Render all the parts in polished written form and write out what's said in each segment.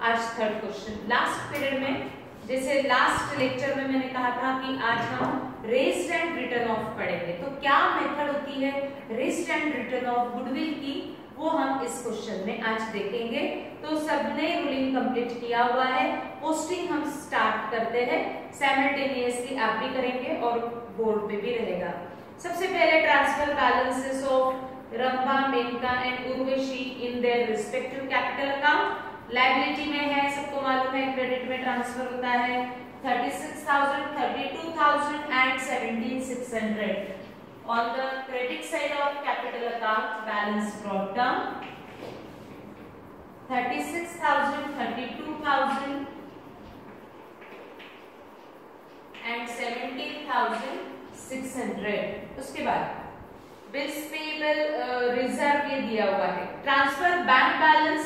आज third question. Last period में, जैसे लास्ट लेक्चर में मैंने कहा था कि आज हम रेज्ड एंड रिटर्न ऑफ पढ़ेंगे, तो क्या मेथड होती है raised and return of goodwill की, वो हम इस क्वेश्चन में आज देखेंगे। तो सबने रूलिंग कंप्लीट किया हुआ है, पोस्टिंग हम स्टार्ट करते हैं, साइमल्टेनियसली आप भी करेंगे और बोर्ड पे भी रहेगा। सबसे पहले transfer balances of Rambha, Menaka and Urvashi in their respective capital account. Liability में है, सबको मालूम है, क्रेडिट में ट्रांसफर होता है 36,000, 32,000 and 17,600। On the credit side of capital account, balance brought down 36,000, 32,000 and 17,600। उसके बाद बिल्स पेएबल रिजर्व ये दिया हुआ है। ट्रांसफर बैंक बैलेंस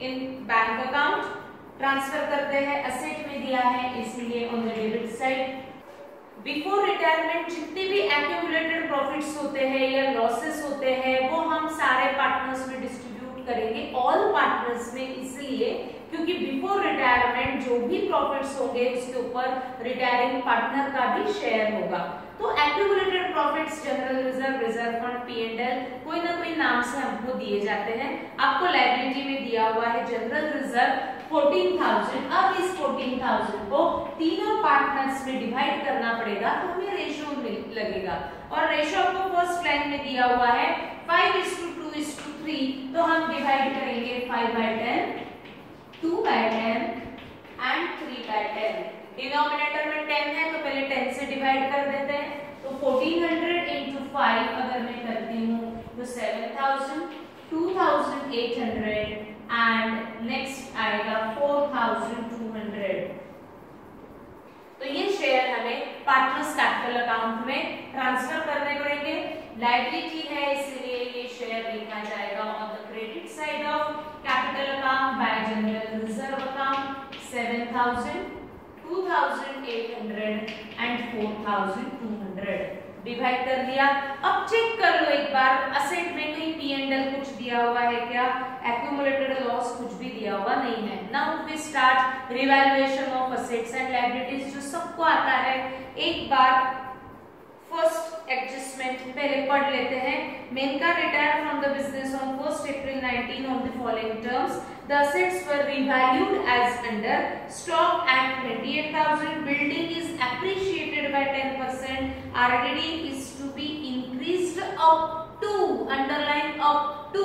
इन बैंक अकाउंट, ट्रांसफर करते हैं, असेट में दिया है इसलिए on the debit side. Before retirement जितने भी एक्यूमुलेटेड प्रॉफिट्स होते हैं या लॉसेस होते हैं वो हम सारे पार्टनर्स में डिस्ट्रीब्यूट करेंगे, ऑल पार्टनर्स में, इसलिए क्योंकि बिफोर रिटायरमेंट जो भी प्रॉफिट्स होंगे उसके ऊपर रिटायरिंग पार्टनर का भी शेयर होगा। तो accumulated profits general reserve, reserve fund, P&L कोई ना कोई नाम से हमको दिए जाते हैं। आपको लायबिलिटी में दिया हुआ है जनरल रिजर्व 14,000। अब इस 14,000 को तीनों पार्टनर्स में डिवाइड करना पड़ेगा, तो हमें रेशियो लगेगा और रेशियो आपको फर्स्ट लाइन में दिया हुआ है 5:2:3। तो हम डिवाइड करेंगे 5/10, 2/10 एंड 3/10। डिनोमिनेटर में 10 है तो पहले 10 से डिवाइड कर देते हैं, तो 1400 into 5 अगर मैं करती हूँ तो 7,000, 2,800 एंड नेक्स्ट आएगा 4,200। तो ये शेयर हमें पार्टनर्स कैपिटल अकाउंट में ट्रांसफर करने पड़ेंगे। लायबिलिटी है इसलिए ये शेयर लिखा जाएगा on the credit side of capital account by general reserve account 7,000, 2,800 and 4,200। Divide कर दिया। अब चेक कर लो एक बार, असेट में कहीं P&L कुछ दिया हुआ है क्या, एक्यूमुलेटेड लॉस कुछ भी दिया हुआ नहीं है। Now we start revaluation of assets and liabilities, जो सबको आता है। एक बार फर्स्ट एडजस्टमेंट पहले पढ़ लेते हैं। Menaka retired from the business on 1st April 19 on the following terms. The assets were revalued as under stock at 28,000. Building is appreciated by 10%. RDD is to be increased up to, underline up to,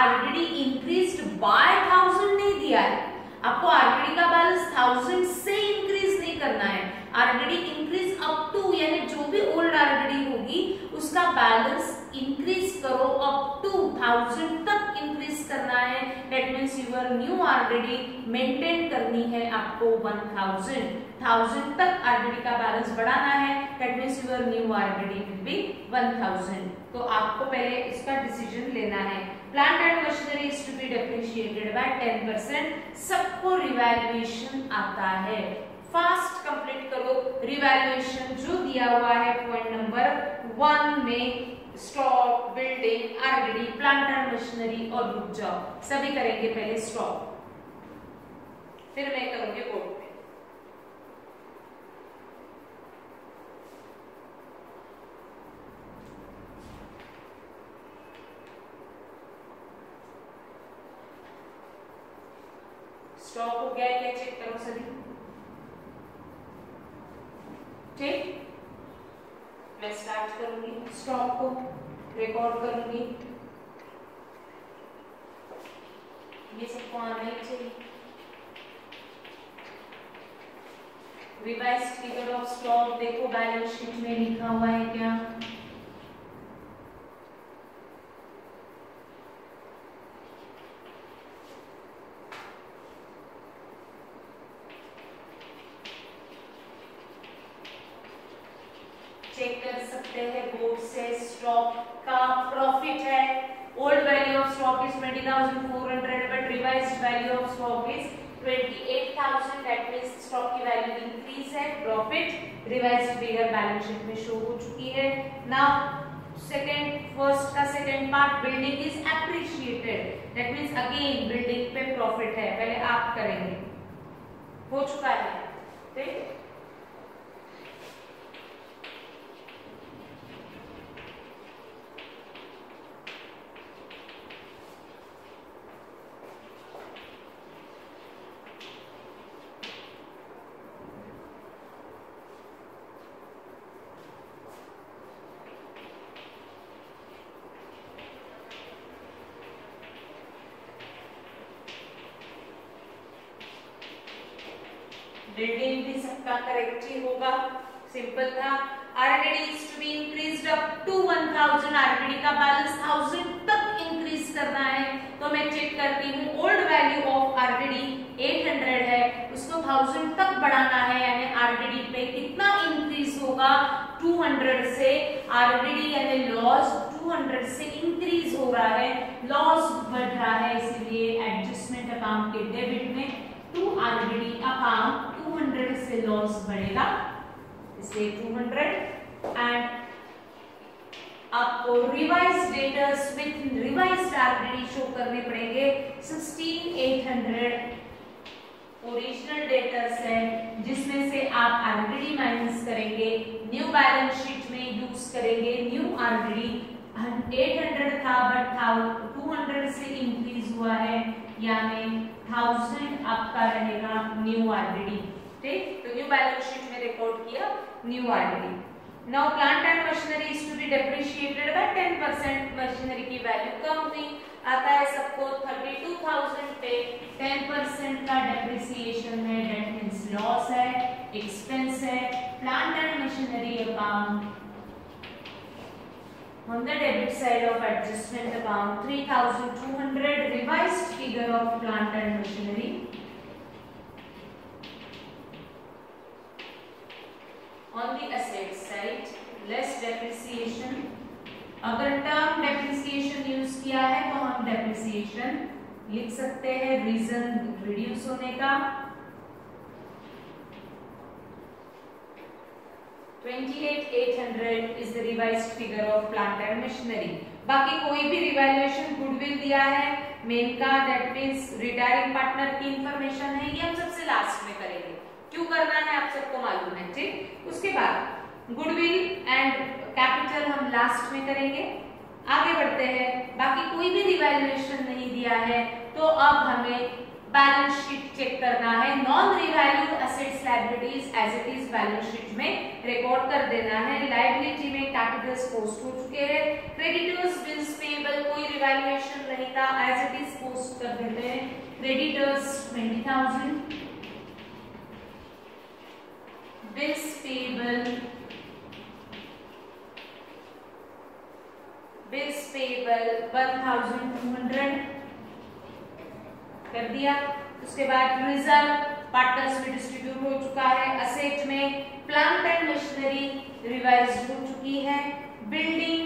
RDD increased by 1,000 नहीं दिया है आपको, RDD का balance 1,000 से increase नहीं करना है, RDD increase up to, यानी जो भी ओल्ड RDD होगी उसका बैलेंस इंक्रीज करो अप टू 1,000 तक इंक्रीज करना है। That means your new RDD maintain करनी है आपको 1,000 तक RDD का बैलेंस बढ़ाना है। That means your new RDD will be 1,000। तो आपको पहले इसका डिसीजन लेना है। Plant and machinery is to be depreciated by 10%। सबको रिवैल्यूएशन आता है, फास्ट कंप्लीट करो रिवैल्यूएशन जो दिया हुआ है पॉइंट नंबर 1 में। Stock, building, RDD, plant and machinery और रुक जाओ, सभी करेंगे पहले स्टॉक, फिर मैं करूंगी बोर्ड पे। स्टॉक हो गया क्या, चेक करो सभी। ठीक, मैं स्टार्ट करूंगी, स्टॉक को रिकॉर्ड करूंगी, ये सबको आना ही चाहिए। रिवाइज्ड फिगर ऑफ स्टॉक देखो बैलेंस शीट में लिखा हुआ है क्या, चेक कर सकते हैं बोर्ड से। स्टॉक का प्रॉफिट है, old value of stock is 20,400 but revised value of stock is 28,000। That means stock की वैल्यू इंक्रीज है, profit revised figure balance sheet में शो हो चुकी है। नाउ फर्स्ट का second part building is appreciated, that means again building पे profit है, पहले आप करेंगे, हो चुका है, ठीक। बिल्डिंग भी सबका करेक्ट ही होगा, सिंपल था। RDD is to be increased up to 1000, RDD का बैलेंस 1000 तक इंक्रीज करना है, तो मैं चेक करती हूँ ओल्ड वैल्यू ऑफ आरडीडी 800 है, उसको 1000 तक बढ़ाना है, यानी आरडीडी पे कितना इंक्रीज होगा, 200 से आरडीडी यानी लॉस 200 से इंक्रीज हो रहा है, लॉस बढ़ रहा है, इसलिए एडजस्टमेंट अकाउंट के डेबिट में टू आरडीडी अकाउंट 200 से लॉस बढ़ेगा, इसलिए 200 एंड आपको revised debtors with revised RDD show करने पड़ेंगे। 16800 ओरिजिनल डेटर्स है, जिसमें से आप आरडीडी माइनस करेंगे, न्यू बैलेंस शीट में यूज करेंगे न्यू आरडीडी। 800 था बट 200 से इंक्रीज हुआ है, यानी 1000 आपका रहेगा न्यू आरडीडी, ठीक। तो न्यू बैलेंस शीट में रिकॉर्ड किया new RDD. Now plant and machinery is to be depreciated by 10%, machinery की वैल्यू कम हुई, आता है सबको 32,000 पे 10% का डेप्रिसिएशन है, दैट मींस लॉस है, एक्सपेंस है। Plant and machinery account on the debit side of adjustment account 3200, revised figure of plant and machinery on the asset side, less depreciation। अगर टर्म डेप्रिसिएशन यूज किया है तो हम depreciation लिख सकते हैं, रीजन रिड्यूस होने का। 28,800 is the revised figure of plant and machinery। बाकी कोई भी रिवैल्यूएशन गुडविल दिया है, मेन का दैट मींस रिटायरिंग पार्टनर की इंफॉर्मेशन है, ये हम सबसे लास्ट में करेंगे, क्यों करना है आप सबको मालूम है, ठीक। उसके बाद गुडविल एंड कैपिटल हम लास्ट में करेंगे। आगे बढ़ते हैं, बाकी कोई भी रिवैल्यूएशन नहीं दिया है तो अब हमें बैलेंस शीट चेक करना है, non revalued assets liabilities as it is balance sheet में रिकॉर्ड कर देना है। लायबिलिटी में कैपिटल्स पोस्ट हो चुके हैं, क्रेडिटर्स बिल्स पेएबल कोई रिवैल्यूएशन नहीं था, एज इट इज पोस्ट कर देते हैं। क्रेडिटर्स 20,000, बिल्स पेएबल 1,200 कर दिया। उसके बाद रिजर्व पार्टनर्स में डिस्ट्रीब्यूट हो चुका है। असेट में प्लांट एंड मशीनरी रिवाइज्ड हो चुकी है, बिल्डिंग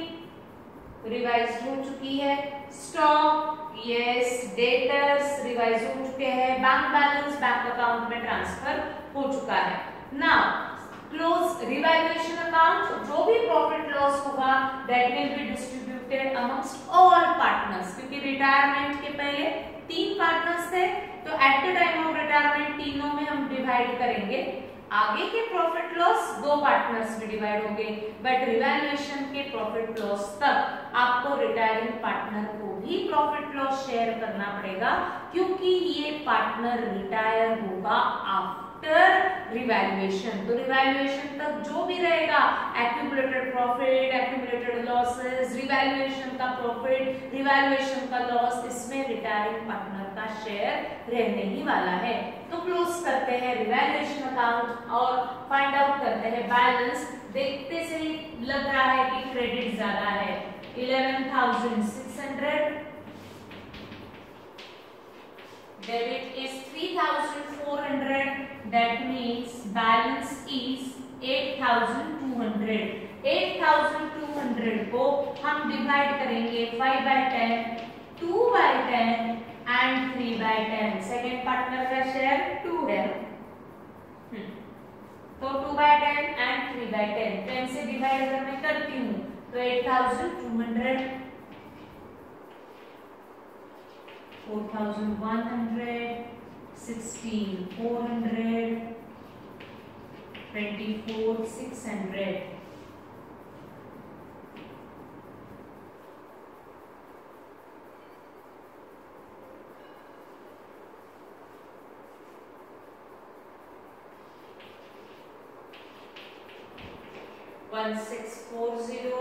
रिवाइज्ड हो चुकी है, स्टॉक यस, डेटर्स रिवाइज हो चुके हैं, बैंक बैलेंस बैंक अकाउंट में ट्रांसफर हो चुका है। नाउ क्लोज रिवैल्यूएशन अकाउंट, जो भी प्रॉफिट लॉस होगा that will be distributed amongst all partners, क्योंकि रिटायरमेंट के पहले 3 पार्टनर्स थे, तो eight the time of retirement तीनों में हम डिवाइड करेंगे। आगे के प्रॉफिट लॉस 2 पार्टनर्स में डिवाइड होंगे, बट रिवैल्यूएशन के प्रॉफिट लॉस तक आपको रिटायरिंग पार्टनर को भी प्रॉफिट लॉस शेयर करना पड़ेगा, क्योंकि ये पार्टनर रिटायर होगा आफ्टर रिवैल्यूएशन। तो रिवैल्यूएशन तक जो भी रहेगा, accumulated profit, accumulated losses, revaluation का प्रॉफिट, रिवैल्यूएशन का लॉस, इसमें रिटायरिंग पार्टनर का शेयर रहने ही वाला है। तो क्लोज करते हैं रिवैल्यूएशन अकाउंट और फाइंड आउट करते हैं बैलेंस। देखते से ही लग रहा है कि क्रेडिट ज्यादा है, 11,600, debit is 3,400, that means balance is 8,200। 8,200 को हम डिवाइड करेंगे 5/10, 2/10 एंड 3/10। सेकेंड पार्टनर का शेयर 2 है, तो 2/10 एंड 3/10, 10 से डिवाइड अगर मैं करती हूँ तो 8,200, 4,100, 16,400, 24,600, 1640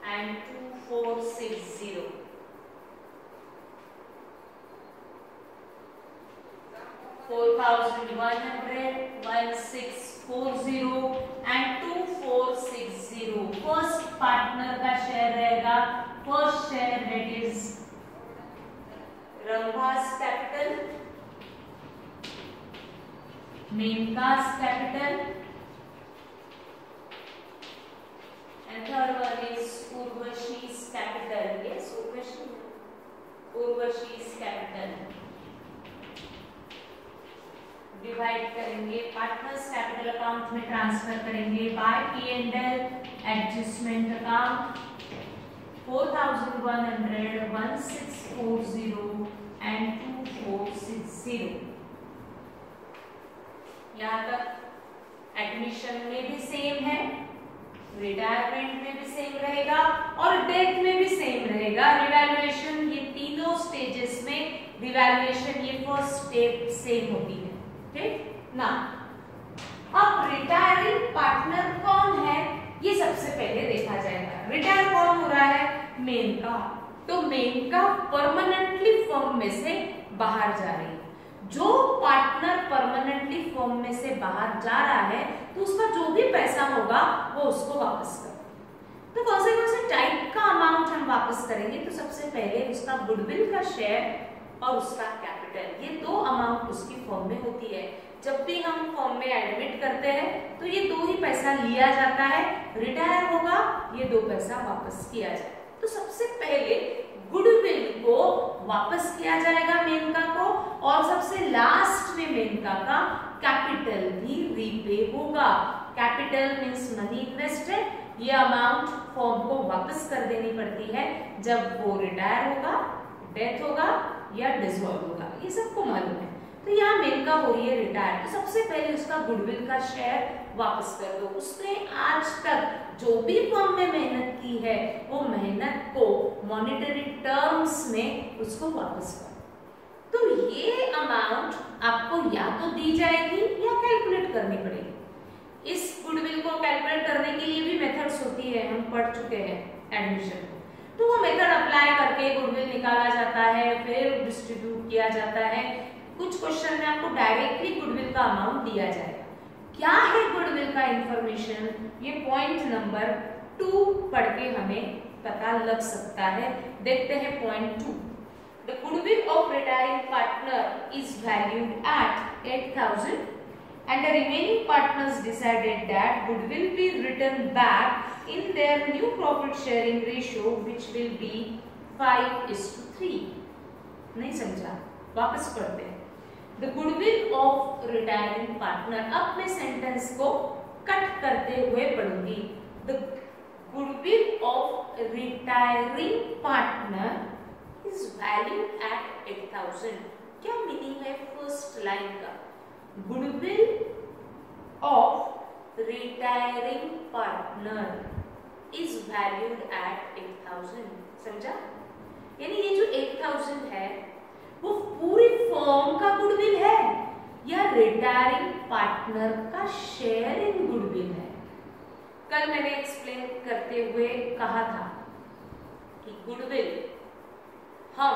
and 2460. 4,100, 1640 and 2460. फर्स्ट पार्टनर का शेयर रहेगा, first share that is Rambha's capital, Menka's capital, and third one is Urvashi's capital. Yes, Urvashi's capital. Divide करेंगे, पार्टनर्स कैपिटल अकाउंट में ट्रांसफर करेंगे by P&L adjustment account 4,100, 1640 and 2460. यहाँ तक एडमिशन में भी same है, रिटायरमेंट में भी सेम रहेगा और डेथ में भी सेम रहेगा। रिवैल्यूएशन ये तीनों स्टेजेस में रिवैल्यूएशन ये फर्स्ट स्टेप सेम होती है। ठीक ना, अब रिटायरिंग पार्टनर कौन है ये सबसे पहले देखा जाएगा। रिटायर कौन हो रहा है? मेनका। तो मेनका परमानेंटली फर्म में से बाहर जा रही है। जो पार्टनर परमानेंटली फर्म में से बाहर जा रहा है तो उसका जो भी पैसा होगा वो उसको वापस कर। तो कौन से टाइप का अमाउंट हम वापस करेंगे? तो सबसे पहले उसका गुडविल का शेयर और उसका कैपिटल, ये दो अमाउंट उसकी फर्म में होती है। जब भी हम फर्म में एडमिट करते हैं तो ये दो ही पैसा लिया जाता है, रिटायर होगा ये दो पैसा वापस किया जाए। तो सबसे पहले गुडविल को वापस किया जाएगा मेनका को, और सबसे लास्ट में मेनका का कैपिटल भी रीपे होगा। कैपिटल मींस मनी इन्वेस्टेड, ये अमाउंट फर्म को वापस कर देनी पड़ती है जब वो रिटायर होगा, डेथ होगा या डिसॉल्व होगा, ये सबको मालूम है। तो यहाँ मेनका हो रही है रिटायर, तो सबसे पहले उसका गुडविल का शेयर वापस कर दो। उसने आज तक जो भी फर्म में मेहनत की है वो मेहनत को मॉनेटरी टर्म्स में उसको वापस कर। तो ये अमाउंट आपको या तो दी जाएगी या कैलकुलेट करनी पड़ेगी। इस गुडविल को कैलकुलेट करने के लिए भी मेथड्स होती है, हम पढ़ चुके हैं एडमिशन। तो वो मेथड अप्लाई करके गुडविल निकाला जाता है, फिर डिस्ट्रीब्यूट किया जाता है। कुछ क्वेश्चन में आपको डायरेक्टली गुडविल का अमाउंट दिया जाएगा। क्या है गुडविल का इंफॉर्मेशन, ये पॉइंट नंबर 2 पढ़ के हमें पता लग सकता है। देखते हैं point 2। The goodwill of retiring partner is valued at 8,000 and the remaining partners decided that goodwill be written back in their new profit sharing ratio which will be 5:3. नहीं समझा, वापस पढ़ते हैं। The goodwill of retiring partner, अब मैं sentence को cut करते हुए पढ़ूंगी। The goodwill of retiring partner is valued at 8,000. क्या मीनिंग है फर्स्ट लाइन का? Goodwill of retiring partner is valued at 8,000। समझा? यानी ये जो 8,000 है वो पूरी फर्म का गुडविल है या रिटायरिंग पार्टनर का शेयर इन गुडविल है? कल मैंने एक्सप्लेन करते हुए कहा था कि गुडविल हम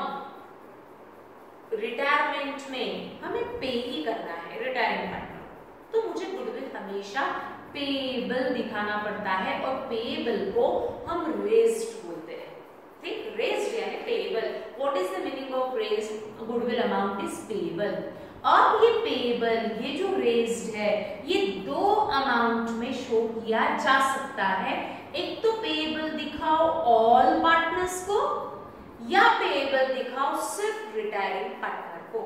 रिटायरमेंट में हमें पे ही करना है रिटायरिंग पार्टनर, तो मुझे गुडविल हमेशा पेएबल दिखाना पड़ता है और पेएबल को हम रेज्ड बोलते हैं। ठीक, रेज्ड यानी payable. What is the meaning of raised? Goodwill amount is payable. अब ये पेएबल, ये जो रेज्ड है, ये दो अमाउंट में शो किया जा सकता है। एक तो पेएबल दिखाओ ऑल पार्टनर्स को, या पेएबल दिखाओ सिर्फ रिटायरिंग पार्टनर को।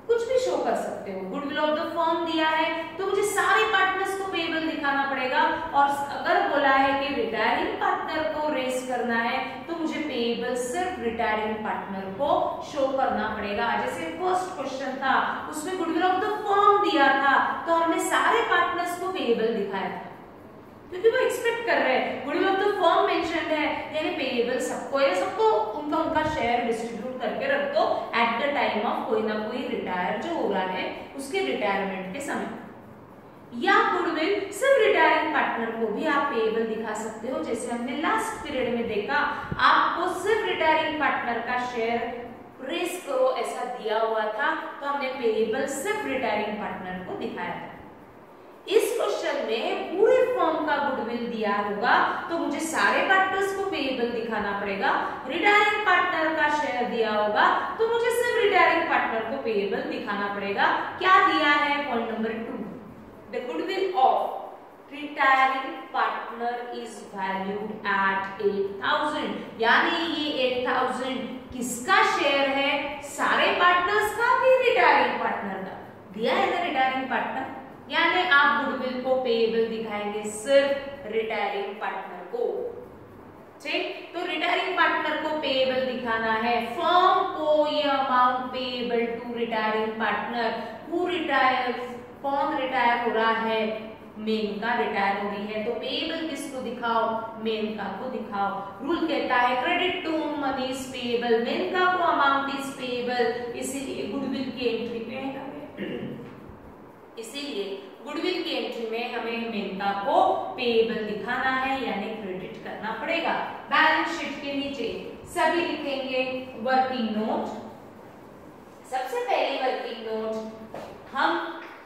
कुछ भी शो कर सकते हो। गुडविल ऑफ द फर्म दिया है तो मुझे सारे पार्टनर्स को पेएबल दिखा दिखाना पड़ेगा। और अगर बोला है कि रिटायरिंग पार्टनर को रेस करना है तो मुझे पेएबल सिर्फ रिटायरिंग पार्टनर को शो करना पड़ेगा। जैसे फर्स्ट क्वेश्चन था उसमें गुडविल ऑफ द फर्म दिया था तो हमने सारे पार्टनर्स को पेएबल दिखाया था क्योंकि वो एक्सपेक्ट कर रहे हैं। Goodwill of the firm mentioned है यानी पेएबल सबको है, सबको उनका उनका शेयर डिस्ट्रीब्यूट करके रख दो एट द टाइम ऑफ कोई ना कोई रिटायर जो हो रहा है उसके रिटायरमेंट के समय। या गुडविल सिर्फ रिटायरिंग पार्टनर को भी आप पेएबल दिखा सकते हो, जैसे हमने लास्ट पीरियड में देखा आपको सिर्फ रिटायरिंग पार्टनर का शेयर रेस करो ऐसा दिया हुआ था तो हमने पेएबल सिर्फ रिटायरिंग पार्टनर को दिखाया था। इस क्वेश्चन में पूरे फर्म का गुडविल दिया होगा तो मुझे सारे पार्टनर्स को पेएबल दिखाना पड़ेगा। रिटायरिंग पार्टनर का शेयर दिया होगा तो मुझे सिर्फ रिटायरिंग पार्टनर को पेएबल दिखाना पड़ेगा। क्या दिया है point number 2, the goodwill of retiring partner is valued at 8000, यानी ये 8000 किसका शेयर है, सारे पार्टनर्स का कि रिटायरिंग पार्टनर का। दिया है ना रिटायरिंग पार्टनर, यानी आप गुडविल को पेएबल दिखाएंगे सिर्फ रिटायरिंग पार्टनर को। ठीक, तो रिटायरिंग पार्टनर को पेएबल दिखाना है। फर्म को ये amount payable to retiring partner, who retire, कौन रिटायर हो रहा है, मेनका रिटायर हो रही है तो पेएबल किसको दिखाओ, मेनका को दिखाओ। रूल कहता है credit to money is payable, Menaka को अमाउंट इज पेएबल, इसीलिए गुडविल की एंट्री में गुडविल की एंट्री में हमें मेनका को पेएबल दिखाना है यानी क्रेडिट करना पड़ेगा। बैलेंस शीट के नीचे सभी लिखेंगे वर्किंग नोट। सबसे पहले वर्किंग नोट हम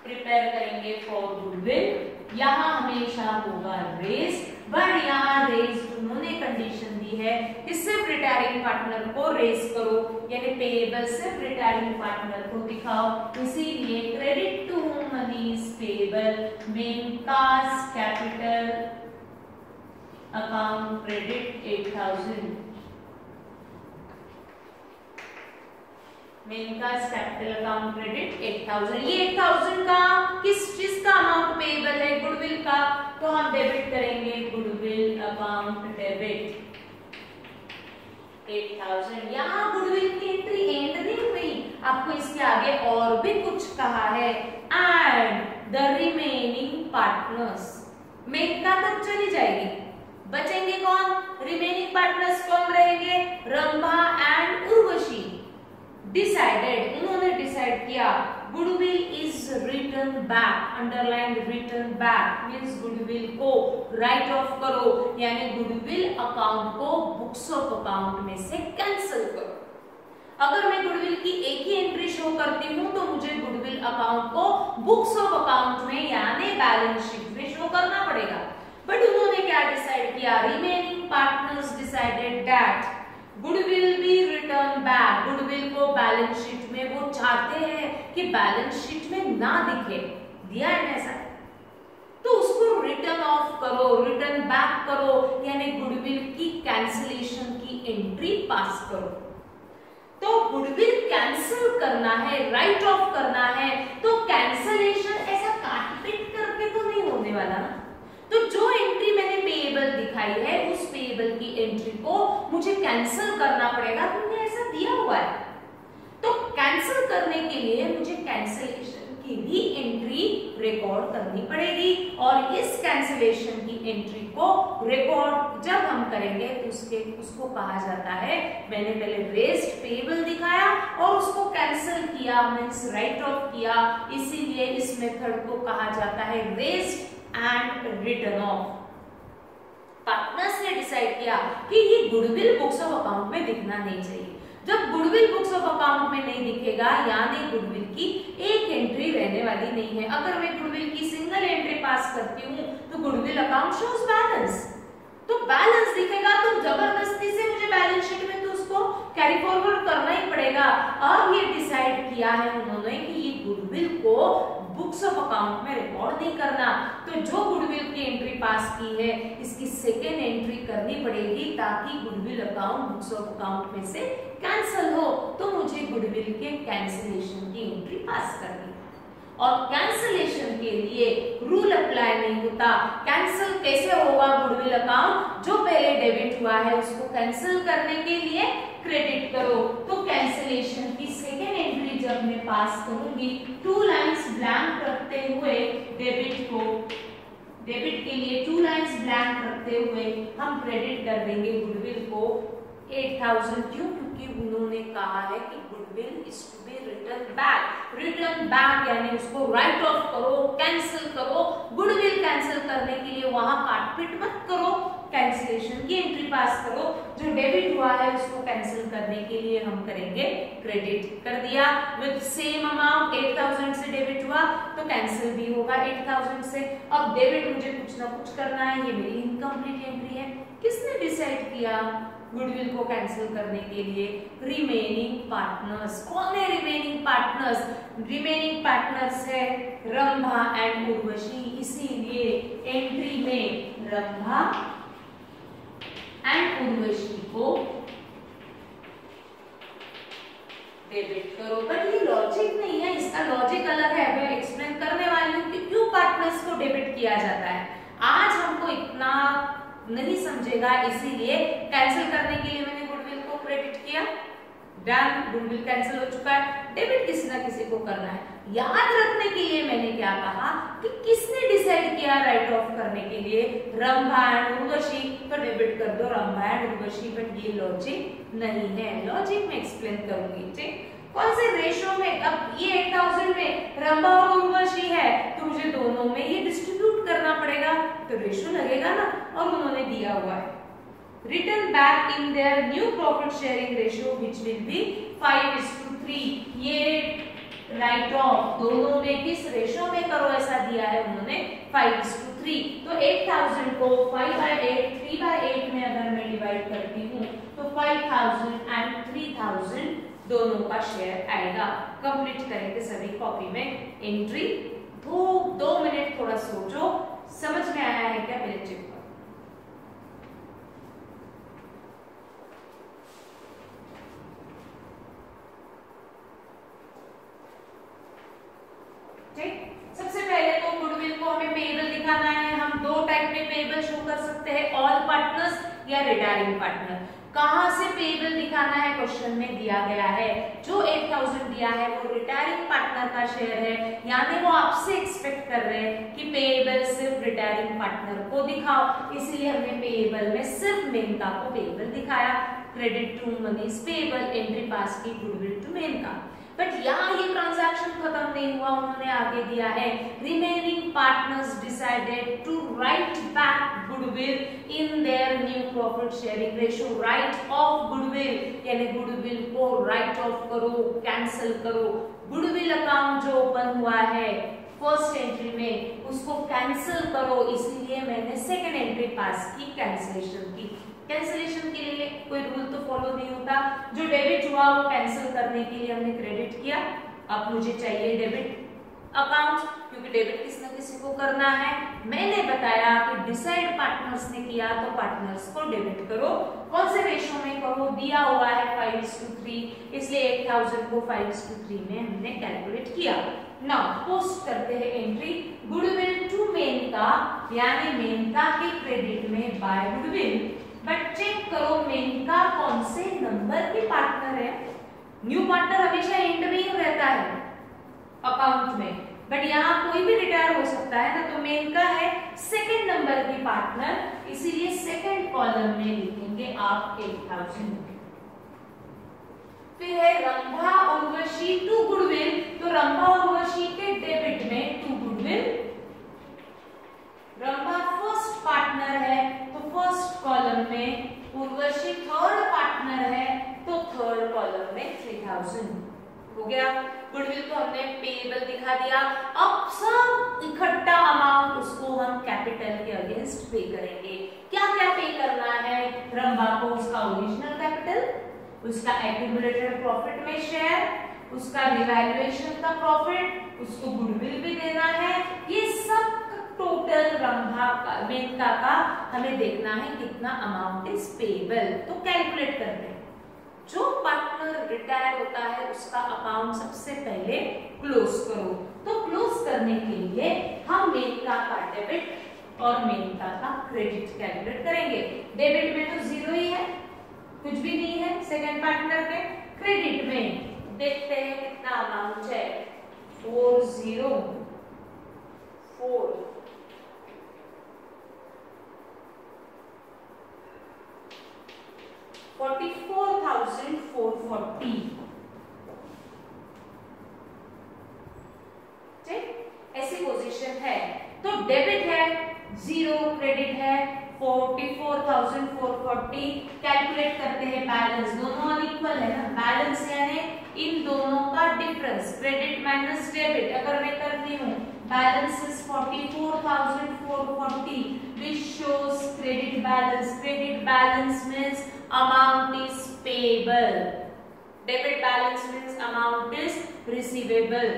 प्रिपेयर करेंगे फॉर गुडविल। यहाँ हमेशा होगा रेस, बट यहाँ रेस उन्होंने कंडीशन दी है कि सिर्फ रिटायरिंग पार्टनर को रेस करो यानी पेएबल सिर्फ रिटायरिंग पार्टनर को दिखाओ, इसीलिए credit to money is payable, Menka's capital account credit 8000, Menka's capital account credit 8000। ये 8000 का किस चीज का अमाउंट पेएबल है, गुडविल का, तो हम डेबिट करेंगे गुडविल अकाउंट डेबिट 8000। यहाँ गुडविल की एंट्री एंड नहीं हुई, आपको इसके आगे और भी कुछ कहा है, and the remaining partners. Menaka तक चली जाएगी, बचेंगे कौन, रिमेनिंग पार्टनर्स कौन रहेंगे, रंभा एंड उर्वशी। डिसाइडेड, उन्होंने डिसाइड किया goodwill is return back, underline return back means goodwill को राइट ऑफ करो यानी गुडविल अकाउंट को बुक्स ऑफ अकाउंट में से कैंसिल करो। अगर मैं गुडविल की एक ही एंट्री शो करती हूँ तो मुझे गुडविल अकाउंट को बुक्स ऑफ अकाउंट में यानी बैलेंस शीट में शो करना पड़ेगा। बट उन्होंने क्या डिसाइड किया, remaining partners decided that goodwill be return back, goodwill को बैलेंस शीट में वो चाहते हैं कि बैलेंस शीट में ना दिखे, दिया है ऐसा, तो उसको रिटर्न ऑफ करो, रिटर्न बैक करो यानी गुडविल की कैंसिलेशन की एंट्री पास करो। तो गुडविल कैंसिल करना है, राइट ऑफ करना है, तो कैंसिलेशन ऐसा काट पीट करके तो नहीं होने वाला ना। तो जो एंट्री मैंने पेएबल दिखाई है उस पेएबल की एंट्री को मुझे कैंसिल करना पड़ेगा, तुमने ऐसा दिया हुआ है। तो कैंसिल करने के लिए मुझे कैंसिलेशन की भी एंट्री रिकॉर्ड करनी पड़ेगी और इस कैंसिलेशन की एंट्री को रिकॉर्ड जब हम करेंगे तो उसको कहा जाता है, मैंने पहले रेस्ड पेएबल दिखाया और उसको कैंसिल किया मींस राइट ऑफ किया, इसीलिए इस मेथड को कहा जाता है raised and return of. Partners ने डिसाइड किया कि ये गुडविल बुक्स ऑफ अकाउंट में दिखना नहीं चाहिए। जब गुडविल बुक्स ऑफ अकाउंट में नहीं दिखेगा यानी गुडविल की एक एंट्री रहने वाली नहीं है। अगर मैं गुडविल की सिंगल एंट्री पास करती हूँ तो गुडविल अकाउंट शोज बैलेंस, तो बैलेंस दिखेगा तो जबरदस्ती से मुझे बैलेंस शीट में तो उसको कैरी फॉरवर्ड करना ही पड़ेगा। अब ये डिसाइड किया है उन्होंने कि ये गुडविल को बुक्स ऑफ अकाउंट में रिकॉर्ड नहीं करना, तो जो गुडविल की एंट्री पास की है इसकी सेकेंड एंट्री करनी पड़ेगी ताकि goodwill account books of account में से कैंसिल हो, तो मुझे गुडविल के कैंसिलेशन की एंट्री पास करनी। और कैंसलेशन के लिए रूल अप्लाई नहीं होता। कैंसिल कैसे होगा गुडविल अकाउंट? जो पहले डेबिट हुआ है उसको कैंसिल करने के लिए क्रेडिट करो। तो कैंसिलेशन की सेकेंड एंट्री जब मैं पास करूंगी, 2 लाइंस ब्लैंक रखते हुए डेबिट के लिए 2 लाइंस ब्लैंक रखते हुए हम क्रेडिट कर देंगे गुडविल को 8000। क्यों? क्योंकि उन्होंने कहा है कि goodwill is to be return back यानी उसको राइट ऑफ करो, कैंसिल करो। गुडविल कैंसिल करने के लिए वहां काटपीट मत करो, कैंसिलेशन की एंट्री पास करो। जो डेबिट हुआ है उसको कैंसिल करने के लिए हम करेंगे क्रेडिट। कर दिया विद सेम अमाउंट, 8000 से डेबिट हुआ तो कैंसिल भी होगा 8000 से। अब डेबिट मुझे कुछ ना कुछ करना है, ये मेरी इनकम्प्लीट एंट्री है। किसने डिसाइड किया गुडविल को कैंसिल करने के लिए? Remaining partners. कौन है रिमेनिंग पार्टनर्स? रिमेनिंग पार्टनर्स है रंभा एंड उर्वशी। इसीलिए एंट्री में रंभा एंड उर्वशी को डेबिट करो। बट ये लॉजिक नहीं है, इसका लॉजिक अलग है। मैं एक्सप्लेन करने वाली हूँ कि क्यों पार्टनर्स को डेबिट किया जाता है। आज हमको इतना नहीं समझेगा, इसीलिए कैंसिल करने के लिए मैंने गुडविल को क्रेडिट किया। डन, गुडविल कैंसिल हो चुका है। डेबिट किसी ना किसी को करना है। याद रखने के लिए मैंने क्या कहा कि किसने डिसाइड किया राइट ऑफ करने के लिए? रंभा एंड उर्वशी। तो डेबिट कर दो रंभा एंड उर्वशी। बट ये लॉजिक नहीं है, लॉजिक में एक्सप्लेन करूंगी। ठीक, कौन से रेशो में? अब ये 8000 में रंभा और उर्वशी है तो मुझे दोनों में ये डिस्ट्रीब्यूट करना पड़ेगा, तो रेशो लगेगा ना। और उन्होंने दिया हुआ है return back in their new profit sharing ratio which will be 5:3। ये राइट ऑफ दोनों में किस रेशो में करो ऐसा दिया है उन्होंने 5:3। तो 8000 को 5/8 3/8 में अगर मैं डिवाइड करती हूँ तो 5000 एंड 3000 दोनों का शेयर आएगा। कंप्लीट करेंगे सभी कॉपी में एंट्री। 2 मिनट थोड़ा सोचो, समझ में आया है क्या? मेरे चेक करो। ठीक, सबसे पहले तो गुडविल को हमें पेएबल दिखाना है। हम 2 टाइप में पेएबल शो कर सकते हैं, ऑल पार्टनर्स या रिटायरिंग पार्टनर। कहां से पेएबल दिखाना है क्वेश्चन में दिया गया है। जो 8000 दिया है वो रिटायरिंग पार्टनर का शेयर है, यानी वो आपसे एक्सपेक्ट कर रहे हैं कि पेएबल सिर्फ रिटायरिंग पार्टनर को दिखाओ। इसलिए हमने पेएबल में सिर्फ मेनका को पेएबल दिखाया। Credit to monies payable, entry pass की गुडविल टू मेनका। बट यहाँ ये ट्रांजैक्शन खत्म नहीं हुआ, उन्होंने आगे दिया है remaining partners decided to write back goodwill in their new profit sharing ratio. Write off goodwill यानी गुडविल को राइट ऑफ करो, कैंसिल करो। गुडविल अकाउंट जो ओपन हुआ है फर्स्ट एंट्री में उसको कैंसिल करो, इसीलिए मैंने सेकेंड एंट्री पास की, कैंसिलेशन की। कैंसिलेशन के लिए कोई रूल तो फॉलो नहीं होता। जो डेबिट हुआ वो कैंसिल करने के लिए हमने क्रेडिट किया। अब मुझे चाहिए डेबिट अकाउंट, क्योंकि डेबिट किसी न किसी को करना है। मैंने बताया कि डिसाइड पार्टनर्स ने किया तो पार्टनर्स को डेबिट करो। कौन से रेशो में करो? दिया हुआ है 5:3, इसलिए 8000 को 5:3 में हमने कैलकुलेट किया। नाउ पोस्ट करते हैं एंट्री गुडविल टू मेनका, यानी मेनका के क्रेडिट में बाय गुडविल। बट चेक करो मेनका कौन से नंबर की पार्टनर है। न्यू पार्टनर हमेशा एंड में ही रहता है अकाउंट में, बट यहाँ कोई भी रिटायर हो सकता है ना। तो मेनका है सेकंड नंबर की पार्टनर, इसीलिए सेकंड कॉलम में लिखेंगे आप 8000। फिर है रंभा उर्वशी टू गुडविल, तो रंभा उर्वशी के डेबिट में to goodwill. Rambha first partner है तो फर्स्ट कॉलम में, उर्वशी थर्ड पार्टनर है तो थर्ड कॉलम में 3000 हो गया। गुडविल को हमने पेएबल दिखा दिया। अब सब इकट्ठा अमाउंट उसको हम कैपिटल के अगेंस्ट पे करेंगे। क्या क्या पे करना है? रंभा को उसका ओरिजिनल कैपिटल, उसका एक्यूमुलेटेड प्रॉफिट में शेयर, उसका रिवैल्यूएशन का प्रॉफिट, उसको गुडविल भी देना है। ये सब टोटल रंभा का मेनका का हमें देखना है कितना अमाउंट इज पेएबल। तो कैलकुलेट करते हैं। जो पार्टनर रिटायर होता है उसका अकाउंट सबसे पहले क्लोज करो। तो क्लोज करने के लिए हम मेनका का डेबिट और मेनका का क्रेडिट कैलकुलेट करेंगे। डेबिट में तो 0 ही है, कुछ भी नहीं है सेकंड पार्टनर के। क्रेडिट में देखते हैं कितना अमाउंट है, 404 44,440। ऐसी पोजीशन है। तो डेबिट है 0, क्रेडिट है 44,440। कैलकुलेट करते हैं बैलेंस, दोनों अनइक्वल है ना, बैलेंस यानी इन दोनों का डिफरेंस, क्रेडिट माइनस डेबिट। अगर मैं करती हूँ balance is 44,440 which shows credit balance. Credit balance means amount is payable. Debit balance means amount is receivable.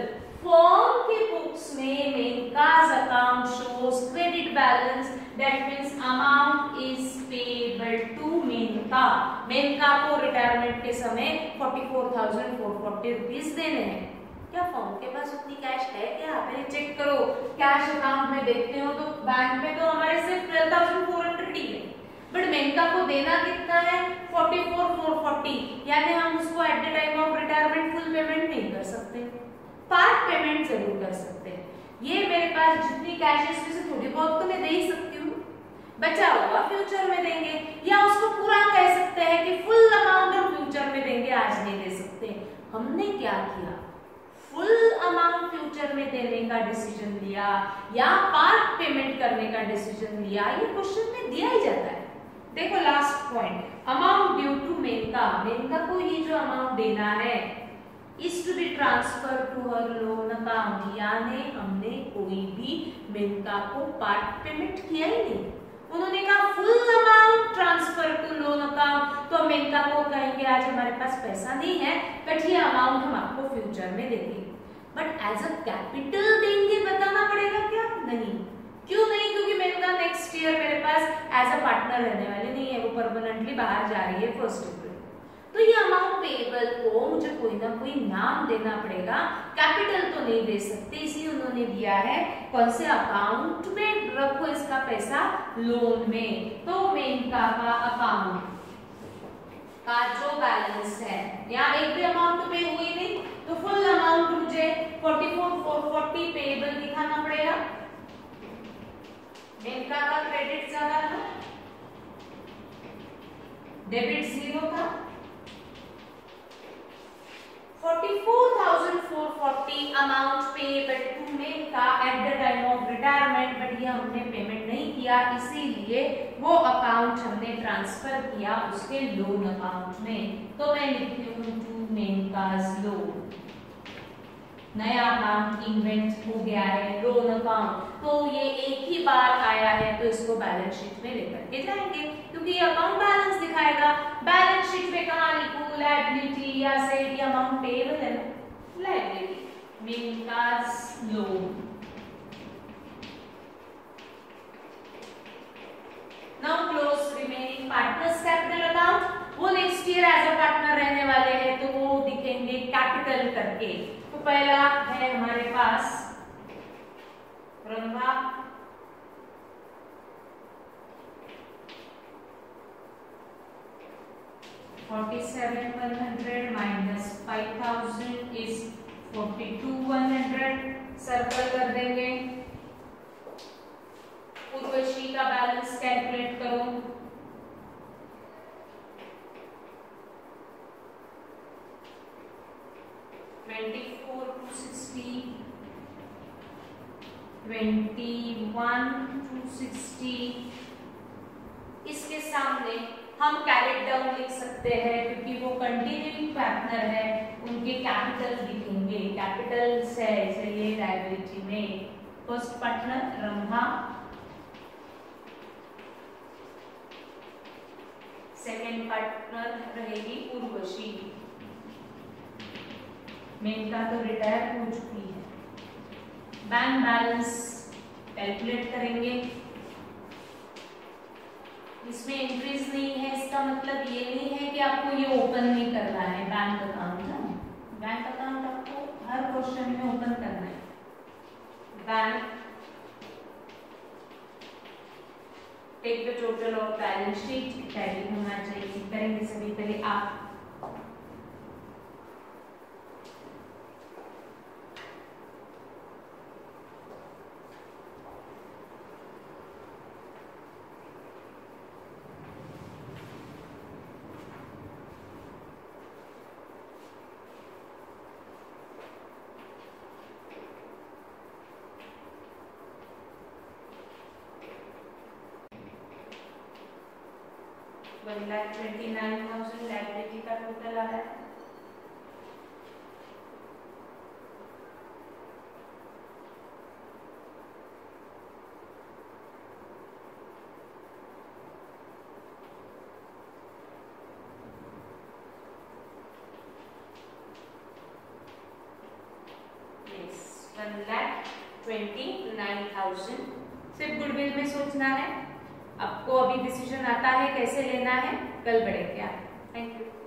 Form के बुक्स में मेनका's account shows credit balance, that means amount is payable to Maneka. Menaka को retirement के समय 44,440 rupees देने हैं। क्या form के पास उतनी कैश है क्या? पहले चेक करो। कैश अकाउंट में देखते हो तो बैंक में तो हमारे सिर्फ 12,400 ही है, बट मेनका को देना कितना है? 44,440। यानी हम उसको eight the time of retirement full payment नहीं कर सकते, पार्ट पेमेंट जरूर कर सकते हैं। ये मेरे पास जितनी कैश है इसमें से थोड़ी बहुत तो मैं दे ही सकती हूँ, बचा हुआ फ्यूचर में देंगे, या उसको पूरा कह सकते हैं कि फुल अमाउंट हम फ्यूचर में देंगे, आज नहीं दे सकते। हमने क्या किया? फुल अमाउंट फ्यूचर में देने का डिसीजन लिया या पार्ट पेमेंट करने का डिसीजन लिया, ये क्वेश्चन में दिया ही जाता है। देखो last point, amount due to Menaka. Menaka को ये जो अमाउंट देना है is to be transferred to her loan account, यानी हमने कोई भी मेनका को पार्ट पेमेंट किया ही नहीं। उन्होंने कहा full amount transfer to loan account, तो मेनका को कहेंगे आज हमारे पास पैसा नहीं है, बट ये अमाउंट हम आपको फ्यूचर में देंगे। बट एज अ कैपिटल देंगे बताना पड़ेगा क्या? नहीं। क्यों नहीं? क्योंकि मेनका नेक्स्ट ईयर मेरे पास एज अ पार्टनर रहने वाली नहीं है, वो परमानेंटली बाहर जा रही है 1 अप्रैल। तो ये अमाउंट पेएबल को मुझे कोई ना कोई नाम देना पड़ेगा, कैपिटल तो नहीं दे सकते, इसलिए उन्होंने दिया है कौन से अकाउंट में रखो इसका पैसा? लोन में। तो मेनका का अकाउंट का जो बैलेंस है, यहाँ एक भी अमाउंट तो पे हुई नहीं, तो फुल अमाउंट मुझे 44,440 पेएबल दिखाना पड़ेगा। मेनका का क्रेडिट ज्यादा था, डेबिट 0 था। 44,440 amount payable to Menaka at the time of retirement, but ये हमने पेमेंट नहीं किया, इसीलिए वो अकाउंट हमने ट्रांसफर किया उसके लोन अकाउंट में। तो मैं लिखती हूँ टू मेनका's लोन। नया अकाउंट इन्वेंट हो गया है, लोन अकाउंट। तो ये एक ही बार आया है, तो इसको बैलेंस शीट में लेकर के जाएंगे, क्योंकि ये अकाउंट बैलेंस दिखाएगा। बैलेंस शीट में कहाँ लिखूं? लायबिलिटी या सेट या अमाउंट पेएबल है ना, liability. Menka's loan. Now close remaining partners capital account. वो next year as a partner रहने वाले हैं, तो वो दिखेंगे कैपिटल करके। तो पहला है हमारे पास रंभा, $47,100 minus 5,000 is 42,100। सर्कल कर देंगे। उर्वशी का बैलेंस कैलकुलेट करो। $21,260 इसके सामने हम कैरेट डाउन लिख सकते हैं, क्योंकि वो कंटिन्यूइंग पार्टनर है, उनके कैपिटल दिखेंगे, कैपिटल है इसलिए लायबिलिटी में। First partner Rambha, second partner रहेगी उर्वशी। मेनका तो रिटायर हो चुकी है। बैंक बैलेंस कैलकुलेट करेंगे। इसमें एंट्रीज नहीं है, इसका मतलब ये नहीं है कि आपको ये ओपन नहीं करना है बैंक अकाउंट। बैंक अकाउंट आपको हर क्वेश्चन में ओपन करना है। ऑफ बैलेंस शीट टैली होना चाहिए। करेंगे सभी, पहले आप। $1,29,000 लाइबिलिटी का टोटल आ रहा है। $1,29,000 सिर्फ गुडविल में सोचना है। आपको अभी डिसीजन आता है कैसे लेना है, कल बढ़ेंगे आप। Thank you.